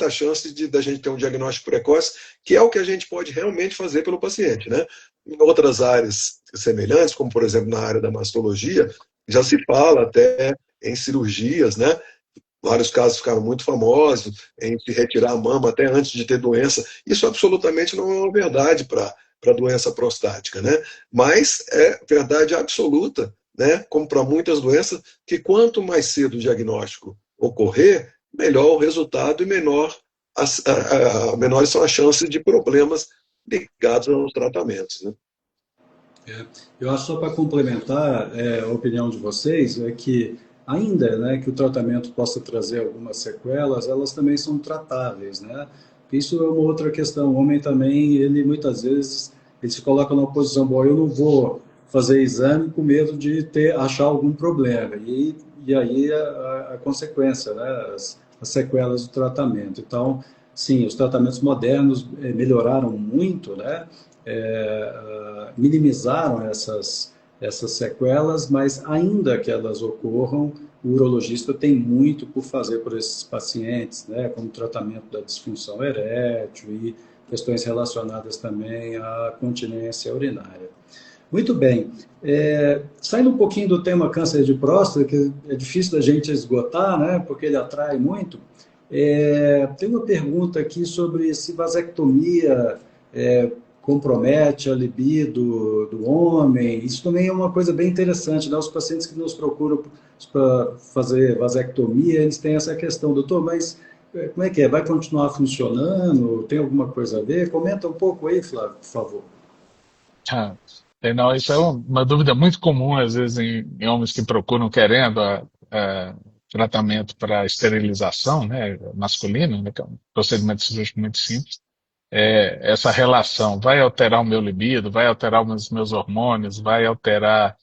a chance da gente ter um diagnóstico precoce, que é o que a gente pode realmente fazer pelo paciente, né? Em outras áreas semelhantes, como por exemplo na área da mastologia, já se fala até em cirurgias, né? Vários casos ficaram muito famosos em se retirar a mama até antes de ter doença. Isso absolutamente não é uma verdade para a doença prostática, né? Mas é verdade absoluta, né? Como para muitas doenças, que quanto mais cedo o diagnóstico ocorrer, melhor o resultado e menores são as chances de problemas ligados aos tratamentos, né? Eu acho, só para complementar a opinião de vocês, é que ainda, né, que o tratamento possa trazer algumas sequelas, elas também são tratáveis, né? Isso é uma outra questão. O homem também, ele muitas vezes, ele se coloca numa posição, bom, eu não vou fazer exame com medo de achar algum problema. E aí a consequência, né, as sequelas do tratamento. Então, sim, os tratamentos modernos melhoraram muito, né? Minimizaram essas sequelas, mas ainda que elas ocorram, o urologista tem muito por fazer por esses pacientes, né, como tratamento da disfunção erétil e questões relacionadas também à continência urinária. Muito bem. Saindo um pouquinho do tema câncer de próstata, que é difícil da gente esgotar, né, porque ele atrai muito, tem uma pergunta aqui sobre se vasectomia compromete a libido do homem. Isso também é uma coisa bem interessante, né? Os pacientes que nos procuram para fazer vasectomia, eles têm essa questão, doutor, mas como é que é? Vai continuar funcionando? Tem alguma coisa a ver? Comenta um pouco aí, Flávio, por favor. Ah, não, isso é uma dúvida muito comum, às vezes, em homens que procuram querendo tratamento para esterilização, né, masculino, né, que é um procedimento cirúrgico muito simples. Essa relação vai alterar o meu libido, vai alterar os meus hormônios, vai alterar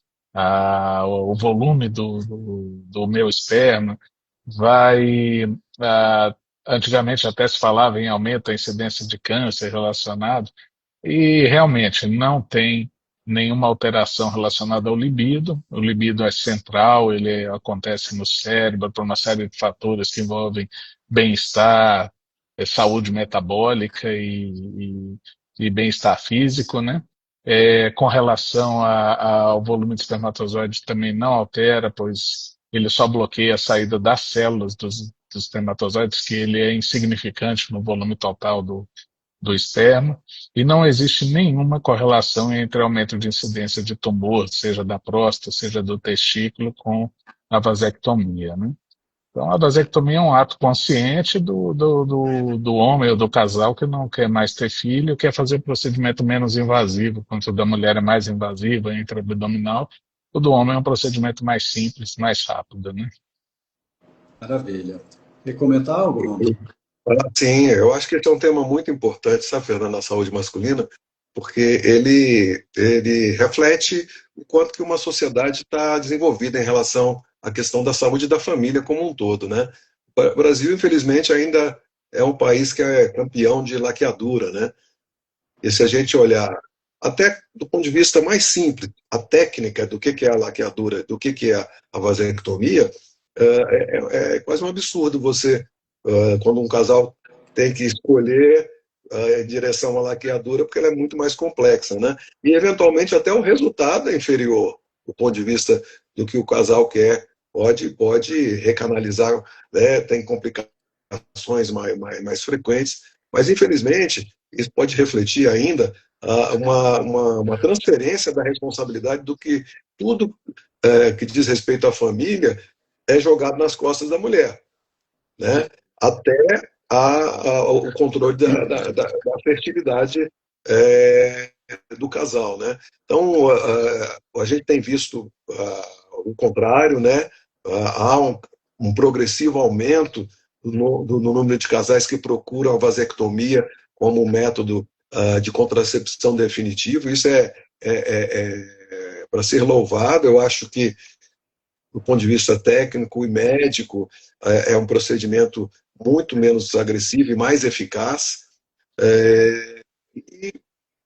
o volume do meu esperma, vai. Antigamente até se falava em aumento da incidência de câncer relacionado, e realmente não tem nenhuma alteração relacionada ao libido. O libido é central, ele acontece no cérebro por uma série de fatores que envolvem bem-estar, saúde metabólica e bem-estar físico, né? Com relação ao volume de espermatozoides também não altera, pois ele só bloqueia a saída das células dos espermatozoides, que ele é insignificante no volume total do esperma, e não existe nenhuma correlação entre aumento de incidência de tumor, seja da próstata, seja do testículo, com a vasectomia, né? Então, a vasectomia é um ato consciente do homem ou do casal que não quer mais ter filho, quer fazer um procedimento menos invasivo, enquanto o da mulher é mais invasivo, intraabdominal, o do homem é um procedimento mais simples, mais rápido, né? Maravilha. Quer comentar algo, Bruno? Sim, eu acho que esse é um tema muito importante, sabe, Fernando, na saúde masculina, porque ele reflete o quanto que uma sociedade está desenvolvida em relação à questão da saúde da família como um todo, né? O Brasil, infelizmente, ainda é um país que é campeão de laqueadura, né? E se a gente olhar, até do ponto de vista mais simples, a técnica do que é a laqueadura, do que é a vasectomia, é quase um absurdo você, quando um casal tem que escolher em direção à laqueadura, porque ela é muito mais complexa, né? E, eventualmente, até o resultado é inferior, do ponto de vista do que o casal quer, pode recanalizar, né? Tem complicações mais frequentes, mas, infelizmente, isso pode refletir ainda uma transferência da responsabilidade do que tudo que diz respeito à família é jogado nas costas da mulher, né? Até o controle da fertilidade é, do casal, né? Então, a gente tem visto o contrário, né? Há um progressivo aumento no número de casais que procuram a vasectomia como um método de contracepção definitivo. Isso para ser louvado. Eu acho que, do ponto de vista técnico e médico, é um procedimento muito menos agressivo e mais eficaz. E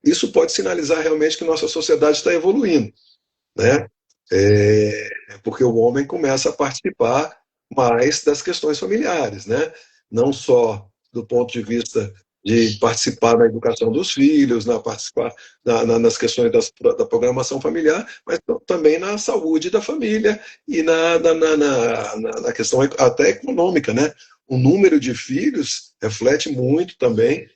isso pode sinalizar realmente que nossa sociedade está evoluindo, né? Porque o homem começa a participar mais das questões familiares, né? Não só do ponto de vista de participar da educação dos filhos, participar nas questões da programação familiar, mas também na saúde da família e na questão até econômica, né? O número de filhos reflete muito também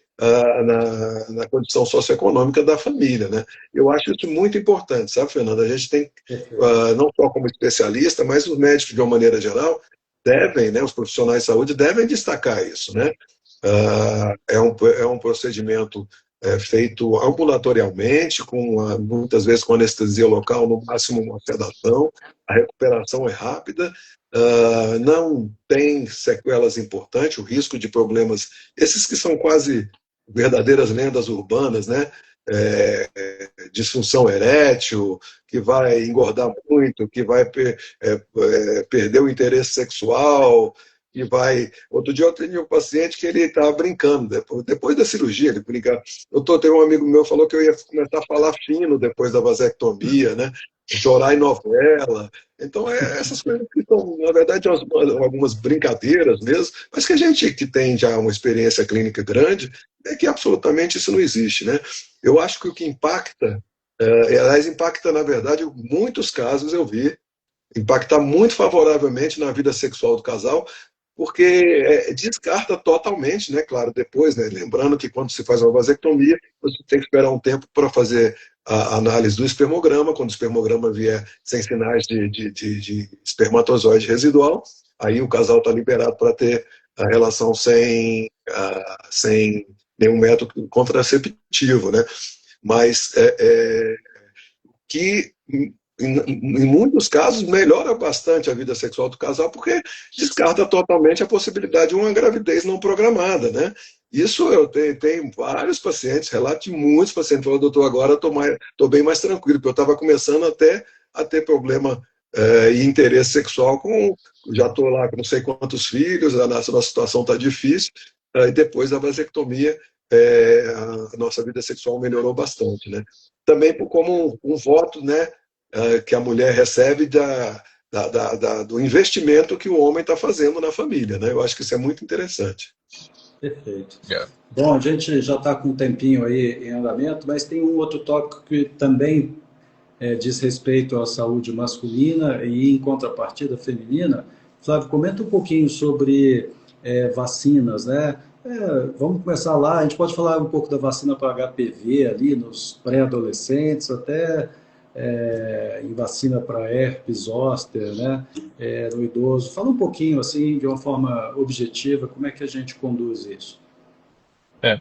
na condição socioeconômica da família, né? Eu acho isso muito importante, sabe, Fernando? A gente tem, não só como especialista, mas os médicos, de uma maneira geral, devem, né, os profissionais de saúde devem destacar isso, né? É um procedimento feito ambulatorialmente, muitas vezes com anestesia local, no máximo uma sedação, a recuperação é rápida, não tem sequelas importantes, o risco de problemas, esses que são quase verdadeiras lendas urbanas, né? Disfunção erétil, que vai engordar muito, que vai perder o interesse sexual, que vai... Outro dia eu atendi um paciente que ele estava brincando, depois da cirurgia, ele brinca. Teve um amigo meu que falou que eu ia começar a falar fino depois da vasectomia, né? Chorar em novela. Então, essas coisas que são, na verdade, algumas brincadeiras mesmo, mas que a gente que tem já uma experiência clínica grande, é que absolutamente isso não existe, né? Eu acho que o que impacta, aliás, impacta, na verdade, em muitos casos eu vi, impactar muito favoravelmente na vida sexual do casal, porque descarta totalmente, né? Claro, depois, né? Lembrando que quando se faz uma vasectomia, você tem que esperar um tempo para fazer a análise do espermograma. Quando o espermograma vier sem sinais de espermatozoide residual, aí o casal está liberado para ter a relação sem nenhum método contraceptivo, né? Mas que em muitos casos melhora bastante a vida sexual do casal, porque descarta totalmente a possibilidade de uma gravidez não programada, né? Isso eu tenho vários pacientes, relato de muitos pacientes, falando: doutor, agora estou bem mais tranquilo, porque eu estava começando até a ter problema e interesse sexual já estou lá com não sei quantos filhos, a nossa situação está difícil, e depois da vasectomia a nossa vida sexual melhorou bastante, né? Também como um voto, né, que a mulher recebe do investimento que o homem está fazendo na família, né? Eu acho que isso é muito interessante. Perfeito. Bom, a gente já está com um tempinho aí em andamento, mas tem um outro tópico que também diz respeito à saúde masculina e, em contrapartida, feminina. Flávio, comenta um pouquinho sobre vacinas, né? Vamos começar lá. A gente pode falar um pouco da vacina para HPV ali nos pré-adolescentes, até em vacina para herpes zoster, né? No idoso. Fala um pouquinho assim, de uma forma objetiva, como é que a gente conduz isso? É,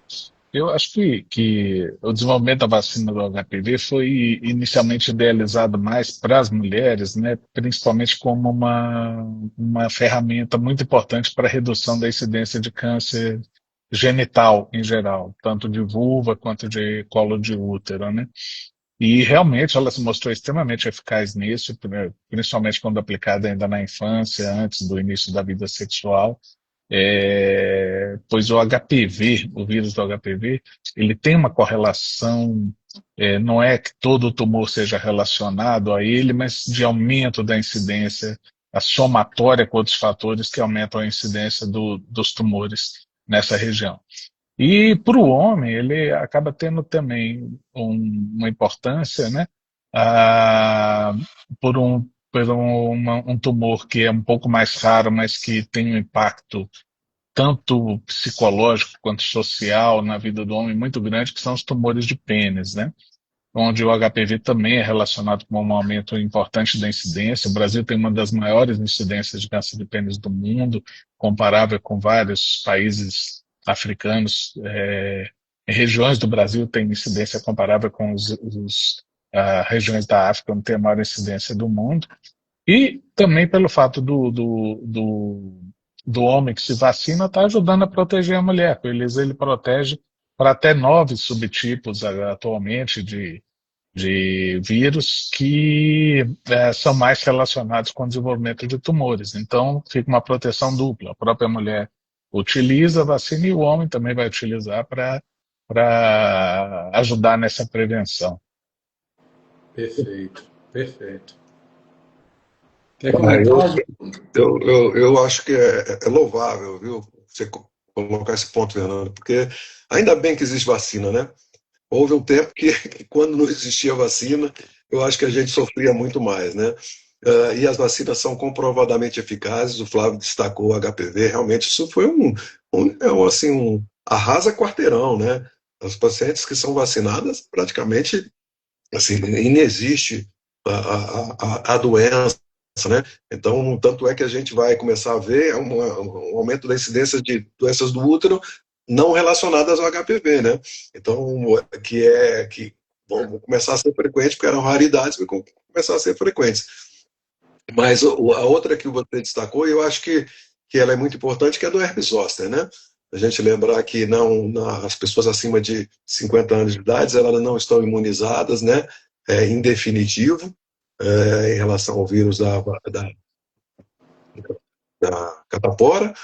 eu acho que o desenvolvimento da vacina do HPV foi inicialmente idealizado mais para as mulheres, né, principalmente como uma ferramenta muito importante para a redução da incidência de câncer genital em geral, tanto de vulva quanto de colo de útero, né? E realmente ela se mostrou extremamente eficaz nisso, principalmente quando aplicada ainda na infância, antes do início da vida sexual. Pois o HPV, o vírus do HPV, ele tem uma correlação, não é que todo tumor seja relacionado a ele, mas de aumento da incidência, a somatória com outros fatores que aumentam a incidência dos tumores nessa região. E para o homem, ele acaba tendo também uma importância, né? ah, por um tumor que é um pouco mais raro, mas que tem um impacto tanto psicológico quanto social na vida do homem muito grande, que são os tumores de pênis, né? Onde o HPV também é relacionado com um aumento importante da incidência. O Brasil tem uma das maiores incidências de câncer de pênis do mundo, comparável com vários países africanos. Em regiões do Brasil tem incidência comparável com regiões da África, onde tem a maior incidência do mundo. E também pelo fato do homem que se vacina está ajudando a proteger a mulher. Ele protege para até 9 subtipos atualmente de vírus que são mais relacionados com o desenvolvimento de tumores. Então, fica uma proteção dupla. A própria mulher utiliza a vacina e o homem também vai utilizar para ajudar nessa prevenção. Perfeito, perfeito. Quer Ah, eu, comentar? eu acho que é louvável, viu? Você colocar esse ponto, Fernando, porque ainda bem que existe vacina, né? Houve um tempo que quando não existia vacina, eu acho que a gente sofria muito mais, né? E as vacinas são comprovadamente eficazes, o Flávio destacou o HPV, realmente isso foi assim, arrasa quarteirão, né? As pacientes que são vacinadas, praticamente, assim, inexiste a doença, né? Então, tanto é que a gente vai começar a ver um aumento da incidência de doenças do útero não relacionadas ao HPV, né? Então, que vão começar a ser frequentes, porque eram raridades, vão começar a ser frequentes. Mas a outra que você destacou, eu acho que ela é muito importante, que é do herpes zoster, né? A gente lembrar que as pessoas acima de 50 anos de idade, elas não estão imunizadas, né? Em definitivo, em relação ao vírus da catapora,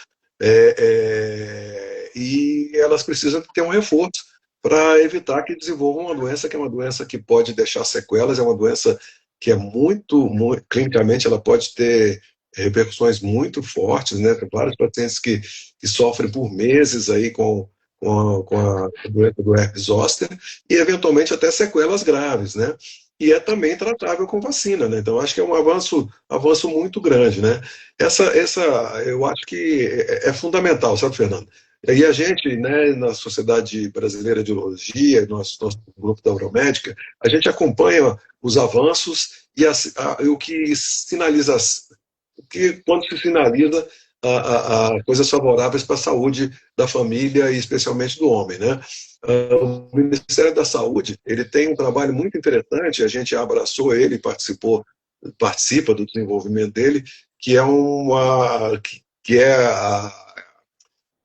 e elas precisam ter um reforço para evitar que desenvolvam uma doença que é uma doença que pode deixar sequelas, é uma doença que é muito clinicamente ela pode ter repercussões muito fortes, né? Tem vários pacientes que sofrem por meses aí com a doença do herpes zoster e eventualmente até sequelas graves, né? E é também tratável com vacina, né? Então acho que é um avanço muito grande, né? Essa eu acho que é fundamental, sabe, Fernando? E a gente, né, na Sociedade Brasileira de Urologia, nosso grupo da Euromédica, a gente acompanha os avanços e o que sinaliza, quando se sinaliza a coisas favoráveis para a saúde da família e especialmente do homem, né? O Ministério da Saúde ele tem um trabalho muito interessante, a gente abraçou ele, participa do desenvolvimento dele, que é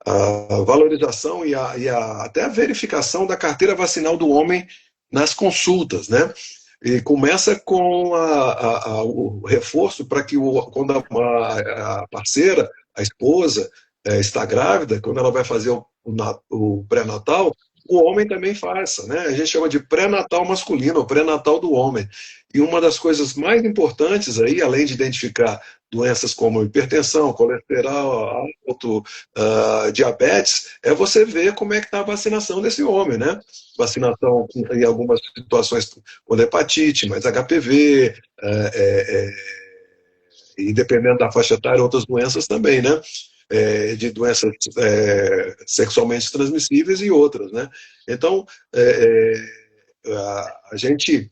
a valorização até a verificação da carteira vacinal do homem nas consultas, né? E começa com o reforço para que quando a parceira, a esposa, está grávida, quando ela vai fazer o pré-natal, o homem também faça, né? A gente chama de pré-natal masculino, ou pré-natal do homem. E uma das coisas mais importantes aí, além de identificar doenças como hipertensão, colesterol alto, diabetes, é você ver como é que está a vacinação desse homem, né? Vacinação em algumas situações com hepatite, mas HPV, e dependendo da faixa etária, outras doenças também, né? de doenças sexualmente transmissíveis e outras, né? Então, a gente,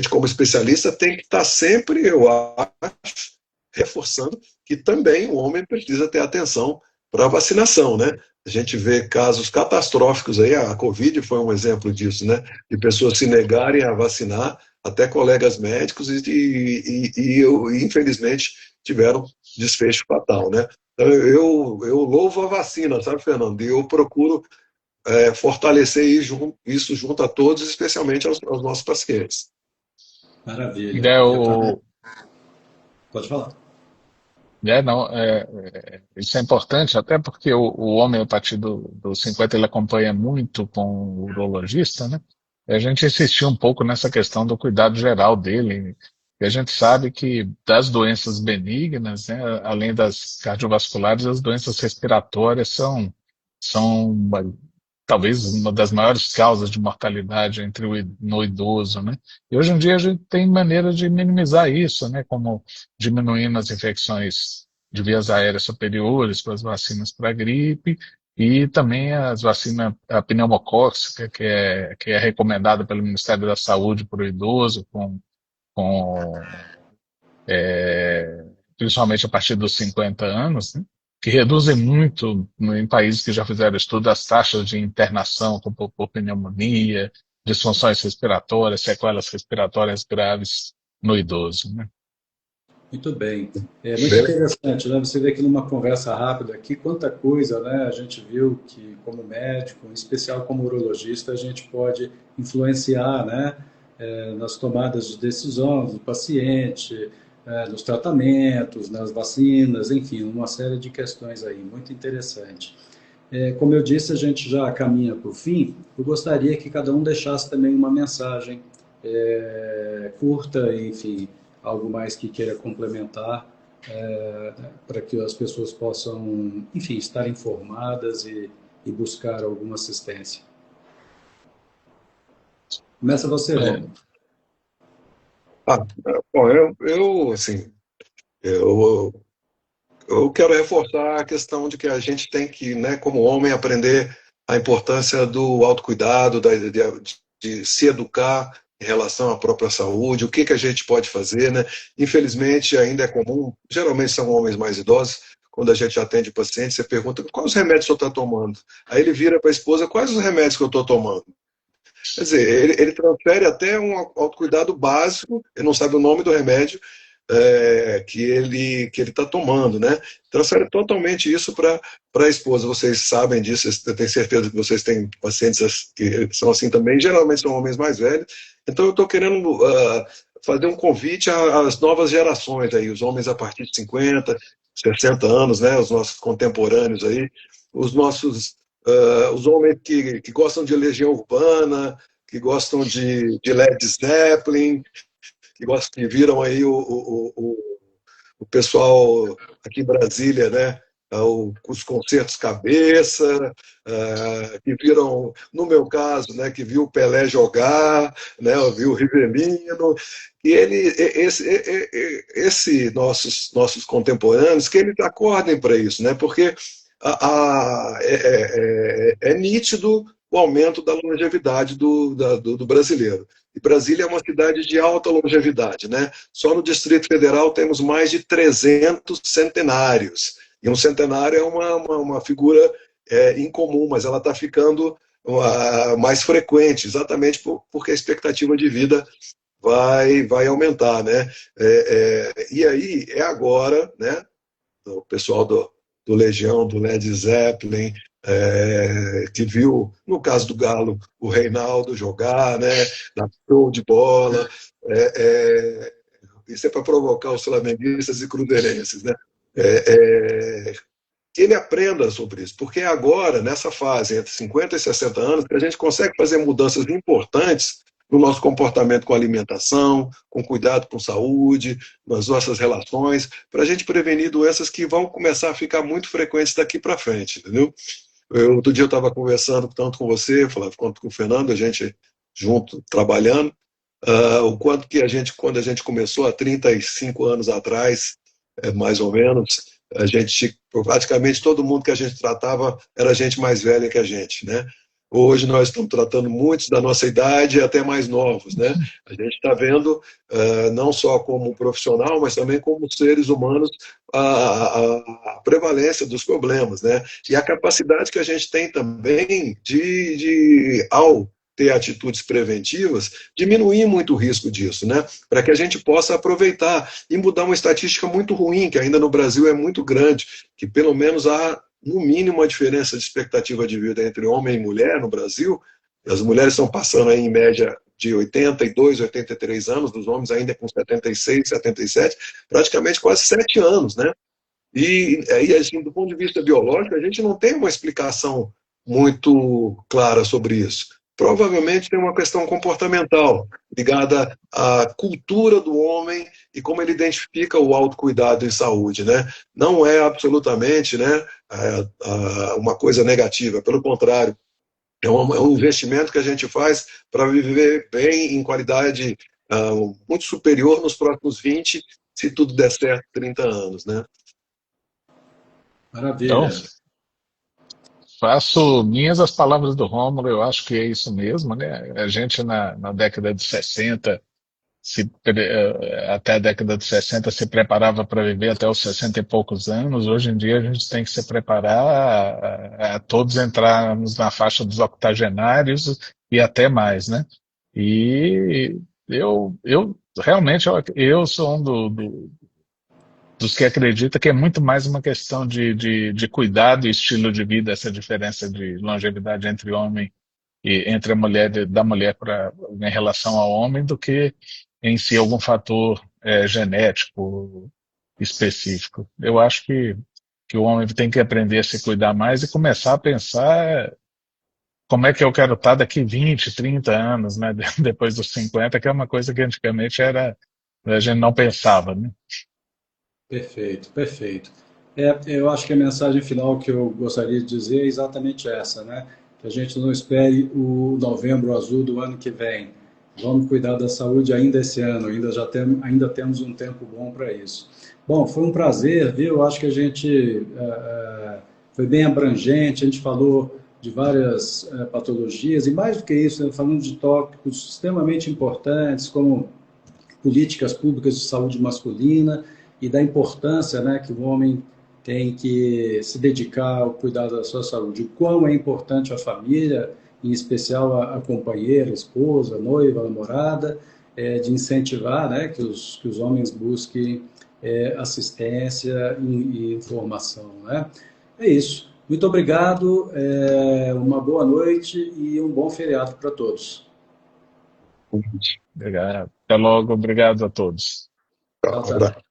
como especialista, tem que estar sempre, eu acho, reforçando que também o homem precisa ter atenção para a vacinação, né? A gente vê casos catastróficos aí, a Covid foi um exemplo disso, né? De pessoas se negarem a vacinar, até colegas médicos, infelizmente, tiveram desfecho fatal, né? Então, eu louvo a vacina, sabe, Fernando? E eu procuro fortalecer isso junto a todos, especialmente aos nossos pacientes. Maravilha. É, Eu também. Pode falar. não, isso é importante, até porque o homem, a partir dos 50, ele acompanha muito com o urologista, né? E a gente insistiu um pouco nessa questão do cuidado geral dele. E a gente sabe que das doenças benignas, né, além das cardiovasculares, as doenças respiratórias são talvez uma das maiores causas de mortalidade no idoso, né? E hoje em dia a gente tem maneira de minimizar isso, né? Como diminuindo as infecções de vias aéreas superiores, com as vacinas para gripe e também as vacinas, a pneumocócica, que é recomendada pelo Ministério da Saúde para o idoso, com principalmente a partir dos 50 anos, né? Que reduzem muito, em países que já fizeram estudo, as taxas de internação por pneumonia, disfunções respiratórias, sequelas respiratórias graves no idoso, né? Muito bem. É muito interessante, né? Você vê que numa conversa rápida aqui, quanta coisa, né? A gente viu que, como médico, em especial como urologista, a gente pode influenciar, né? Nas tomadas de decisão do paciente, nos tratamentos, nas vacinas, enfim, uma série de questões aí, muito interessante. Como eu disse, a gente já caminha para o fim. Eu gostaria que cada um deixasse também uma mensagem curta, enfim, algo mais que queira complementar, para que as pessoas possam, enfim, estar informadas e buscar alguma assistência. Começa você, Romulo. Bom, assim, eu, eu quero reforçar a questão de que a gente tem que, né, como homem, aprender a importância do autocuidado, de se educar em relação à própria saúde, o que a gente pode fazer, né? Infelizmente, ainda é comum, geralmente são homens mais idosos, quando a gente atende paciente, você pergunta quais os remédios o senhor está tomando? Aí ele vira para a esposa, quais os remédios que eu estou tomando? Quer dizer, ele transfere até um autocuidado básico, ele não sabe o nome do remédio, que ele está tomando, né? Transfere totalmente isso para a esposa. Vocês sabem disso, eu tenho certeza que vocês têm pacientes que são assim também, geralmente são homens mais velhos. Então eu estou querendo fazer um convite às novas gerações, aí, os homens a partir de 50, 60 anos, né? Os nossos contemporâneos aí, os homens que gostam de Legião Urbana, que gostam de Led Zeppelin, que viram aí o pessoal aqui em Brasília, né? Os concertos cabeça, que viram, no meu caso, né, que viu o Pelé jogar, né, viu o Rivelino, e esse nossos contemporâneos, que eles acordem para isso, né? Porque é nítido o aumento da longevidade do brasileiro. E Brasília é uma cidade de alta longevidade, né? Só no Distrito Federal temos mais de 300 centenários. E um centenário é uma figura incomum, mas ela está ficando mais frequente, exatamente porque a expectativa de vida vai aumentar, né? E aí é agora, né? O pessoal do Legião, do Led Zeppelin, que viu, no caso do Galo, o Reinaldo jogar, né, na show de bola, isso é para provocar os flamenguistas e cruzeirenses, né? Que ele aprenda sobre isso, porque é agora, nessa fase, entre 50 e 60 anos, que a gente consegue fazer mudanças importantes no nosso comportamento com alimentação, com cuidado com saúde, nas nossas relações, para a gente prevenir doenças que vão começar a ficar muito frequentes daqui para frente, entendeu? Outro dia eu estava conversando tanto com você, quanto com o Fernando, a gente junto, trabalhando, o quanto que quando a gente começou há 35 anos atrás, mais ou menos, a gente praticamente todo mundo que a gente tratava era gente mais velha que a gente, né? Hoje nós estamos tratando muitos da nossa idade e até mais novos, né? A gente está vendo, não só como profissional, mas também como seres humanos, a prevalência dos problemas, né? E a capacidade que a gente tem também ao ter atitudes preventivas, diminuir muito o risco disso, né? Para que a gente possa aproveitar e mudar uma estatística muito ruim, que ainda no Brasil é muito grande, que pelo menos há no mínimo uma diferença de expectativa de vida entre homem e mulher no Brasil. As mulheres estão passando aí em média de 82, 83 anos, dos homens ainda com 76, 77, praticamente quase 7 anos, né? E aí, assim, do ponto de vista biológico, a gente não tem uma explicação muito clara sobre isso. Provavelmente tem uma questão comportamental ligada à cultura do homem e como ele identifica o autocuidado em saúde, né? Não é absolutamente, né, uma coisa negativa, pelo contrário, é um investimento que a gente faz para viver bem em qualidade muito superior nos próximos 20, se tudo der certo, 30 anos, né? Então, Maravilha. faço minhas as palavras do Rômulo, eu acho que é isso mesmo, né? A gente na década de 60, até a década de 60 se preparava para viver até os 60 e poucos anos. Hoje em dia a gente tem que se preparar a todos entrarmos na faixa dos octogenários e até mais, né? E eu realmente eu sou um dos que acredita que é muito mais uma questão de cuidado e estilo de vida, essa diferença de longevidade entre homem e entre a mulher, da mulher em relação ao homem, do que em si algum fator genético específico. Eu acho que o homem tem que aprender a se cuidar mais e começar a pensar como é que eu quero estar daqui 20, 30 anos, né, depois dos 50, que é uma coisa que antigamente a gente não pensava, né? Perfeito, perfeito. Eu acho que a mensagem final que eu gostaria de dizer é exatamente essa, né? Que a gente não espere o novembro azul do ano que vem. Vamos cuidar da saúde ainda esse ano, ainda temos um tempo bom para isso. Bom, foi um prazer, viu? Eu acho que a gente foi bem abrangente, a gente falou de várias patologias, e mais do que isso, né, falando de tópicos extremamente importantes, como políticas públicas de saúde masculina e da importância, né, que o homem tem que se dedicar ao cuidado da sua saúde. O quão é importante a família, em especial a companheira, a esposa, a noiva, a namorada, de incentivar, né, que os homens busquem assistência e informação, né? É isso. Muito obrigado, uma boa noite e um bom feriado para todos. Obrigado. Até logo, obrigado a todos. Tchau, tchau.